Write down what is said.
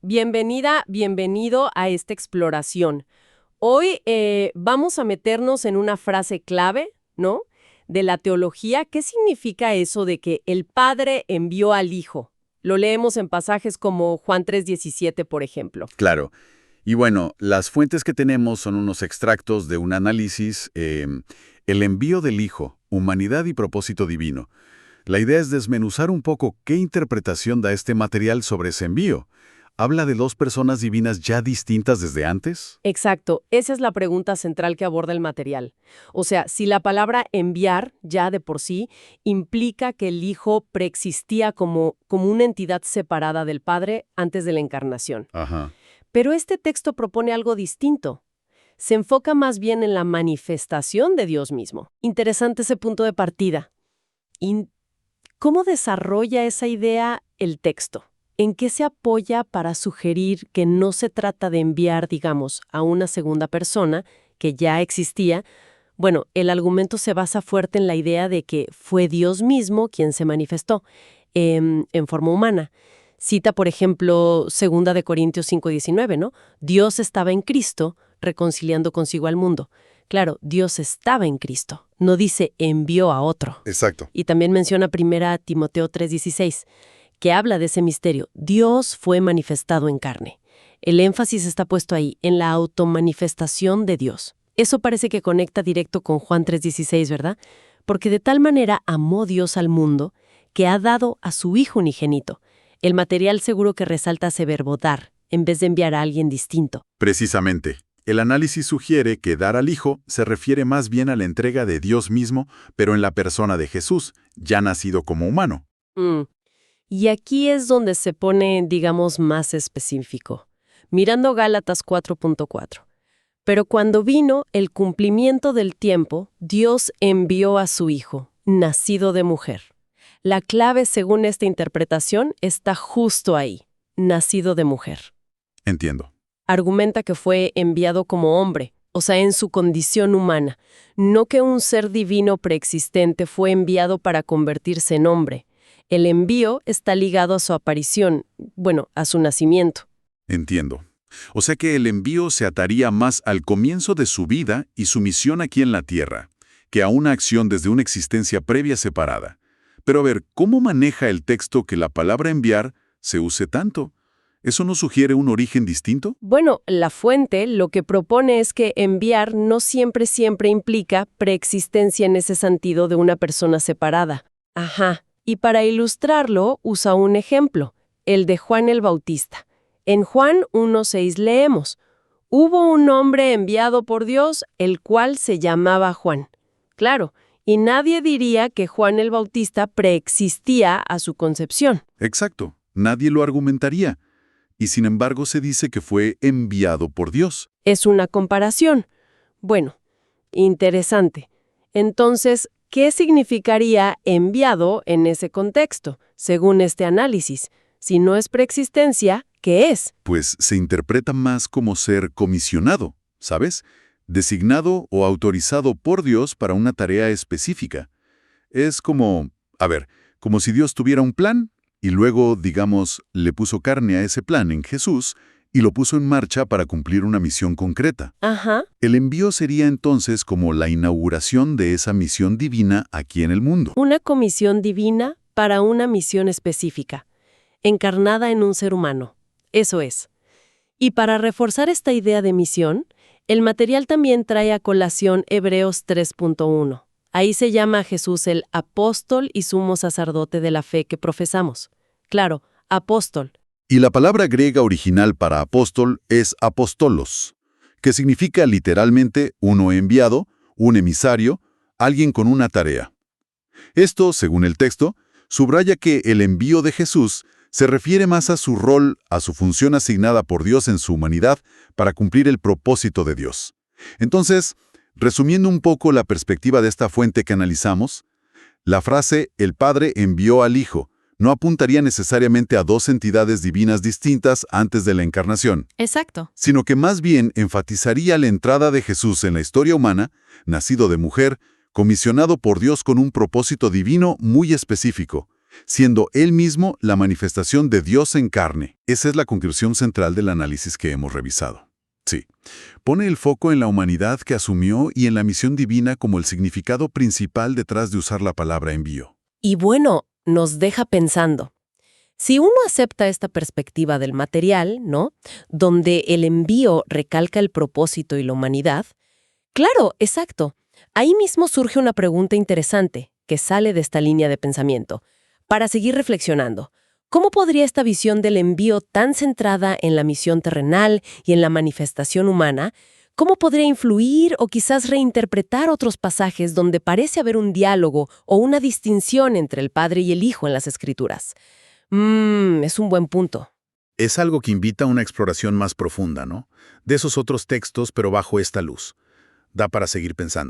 Bienvenida, bienvenido a esta exploración. Hoy vamos a meternos en una frase clave, ¿no? De la teología. ¿Qué significa eso de que el Padre envió al Hijo? Lo leemos en pasajes como Juan 3:17, por ejemplo. Claro. Y bueno, las fuentes que tenemos son unos extractos de un análisis, el envío del Hijo, humanidad y propósito divino. La idea es desmenuzar un poco qué interpretación da este material sobre ese envío. ¿Habla de dos personas divinas ya distintas desde antes? Exacto, esa es la pregunta central que aborda el material. O sea, si la palabra enviar, ya de por sí, implica que el Hijo preexistía como una entidad separada del Padre antes de la encarnación. Ajá. Pero este texto propone algo distinto. Se enfoca más bien en la manifestación de Dios mismo. Interesante ese punto de partida. ¿Y cómo desarrolla esa idea el texto? ¿En qué se apoya para sugerir que no se trata de enviar, digamos, a una segunda persona que ya existía? Bueno, el argumento se basa fuerte en la idea de que fue Dios mismo quien se manifestó en forma humana. Cita, por ejemplo, 2 de Corintios 5:19, ¿no? Dios estaba en Cristo reconciliando consigo al mundo. Claro, Dios estaba en Cristo. No dice envió a otro. Exacto. Y también menciona 1 Timoteo 3:16, que habla de ese misterio. Dios fue manifestado en carne. El énfasis está puesto ahí, en la automanifestación de Dios. Eso parece que conecta directo con Juan 3:16, ¿verdad? Porque de tal manera amó Dios al mundo que ha dado a su Hijo unigénito. El material seguro que resalta ese verbo dar, en vez de enviar a alguien distinto. Precisamente. El análisis sugiere que dar al Hijo se refiere más bien a la entrega de Dios mismo, pero en la persona de Jesús, ya nacido como humano. Y aquí es donde se pone, digamos, más específico. Mirando Gálatas 4:4. Pero cuando vino el cumplimiento del tiempo, Dios envió a su Hijo, nacido de mujer. La clave, según esta interpretación, está justo ahí, nacido de mujer. Entiendo. Argumenta que fue enviado como hombre, o sea, en su condición humana, no que un ser divino preexistente fue enviado para convertirse en hombre. El envío está ligado a su aparición, bueno, a su nacimiento. Entiendo. O sea que el envío se ataría más al comienzo de su vida y su misión aquí en la Tierra, que a una acción desde una existencia previa separada. Pero a ver, ¿cómo maneja el texto que la palabra enviar se use tanto? ¿Eso no sugiere un origen distinto? Bueno, la fuente lo que propone es que enviar no siempre implica preexistencia en ese sentido de una persona separada. Ajá. Y para ilustrarlo, usa un ejemplo, el de Juan el Bautista. En Juan 1:6 leemos, «Hubo un hombre enviado por Dios, el cual se llamaba Juan». Claro, y nadie diría que Juan el Bautista preexistía a su concepción. Exacto, nadie lo argumentaría. Y sin embargo se dice que fue enviado por Dios. Es una comparación. Bueno, interesante. Entonces, ¿qué significaría enviado en ese contexto, según este análisis? Si no es preexistencia, ¿qué es? Pues se interpreta más como ser comisionado, ¿sabes? Designado o autorizado por Dios para una tarea específica. Es como, como si Dios tuviera un plan y luego, digamos, le puso carne a ese plan en Jesús y lo puso en marcha para cumplir una misión concreta. Ajá. El envío sería entonces como la inauguración de esa misión divina aquí en el mundo. Una comisión divina para una misión específica, encarnada en un ser humano. Eso es. Y para reforzar esta idea de misión, el material también trae a colación Hebreos 3:1. Ahí se llama a Jesús el apóstol y sumo sacerdote de la fe que profesamos. Claro, apóstol. Y la palabra griega original para apóstol es apostolos, que significa literalmente uno enviado, un emisario, alguien con una tarea. Esto, según el texto, subraya que el envío de Jesús se refiere más a su rol, a su función asignada por Dios en su humanidad para cumplir el propósito de Dios. Entonces, resumiendo un poco la perspectiva de esta fuente que analizamos, la frase «el Padre envió al Hijo» no apuntaría necesariamente a dos entidades divinas distintas antes de la encarnación. Exacto. Sino que más bien enfatizaría la entrada de Jesús en la historia humana, nacido de mujer, comisionado por Dios con un propósito divino muy específico, siendo Él mismo la manifestación de Dios en carne. Esa es la conclusión central del análisis que hemos revisado. Sí, pone el foco en la humanidad que asumió y en la misión divina como el significado principal detrás de usar la palabra envío. Y bueno, nos deja pensando. Si uno acepta esta perspectiva del material, ¿no? Donde el envío recalca el propósito y la humanidad, claro, exacto. Ahí mismo surge una pregunta interesante que sale de esta línea de pensamiento. Para seguir reflexionando, ¿cómo podría esta visión del envío tan centrada en la misión terrenal y en la manifestación humana, cómo podría influir o quizás reinterpretar otros pasajes donde parece haber un diálogo o una distinción entre el Padre y el Hijo en las Escrituras? Es un buen punto. Es algo que invita a una exploración más profunda, ¿no? De esos otros textos, pero bajo esta luz. Da para seguir pensando.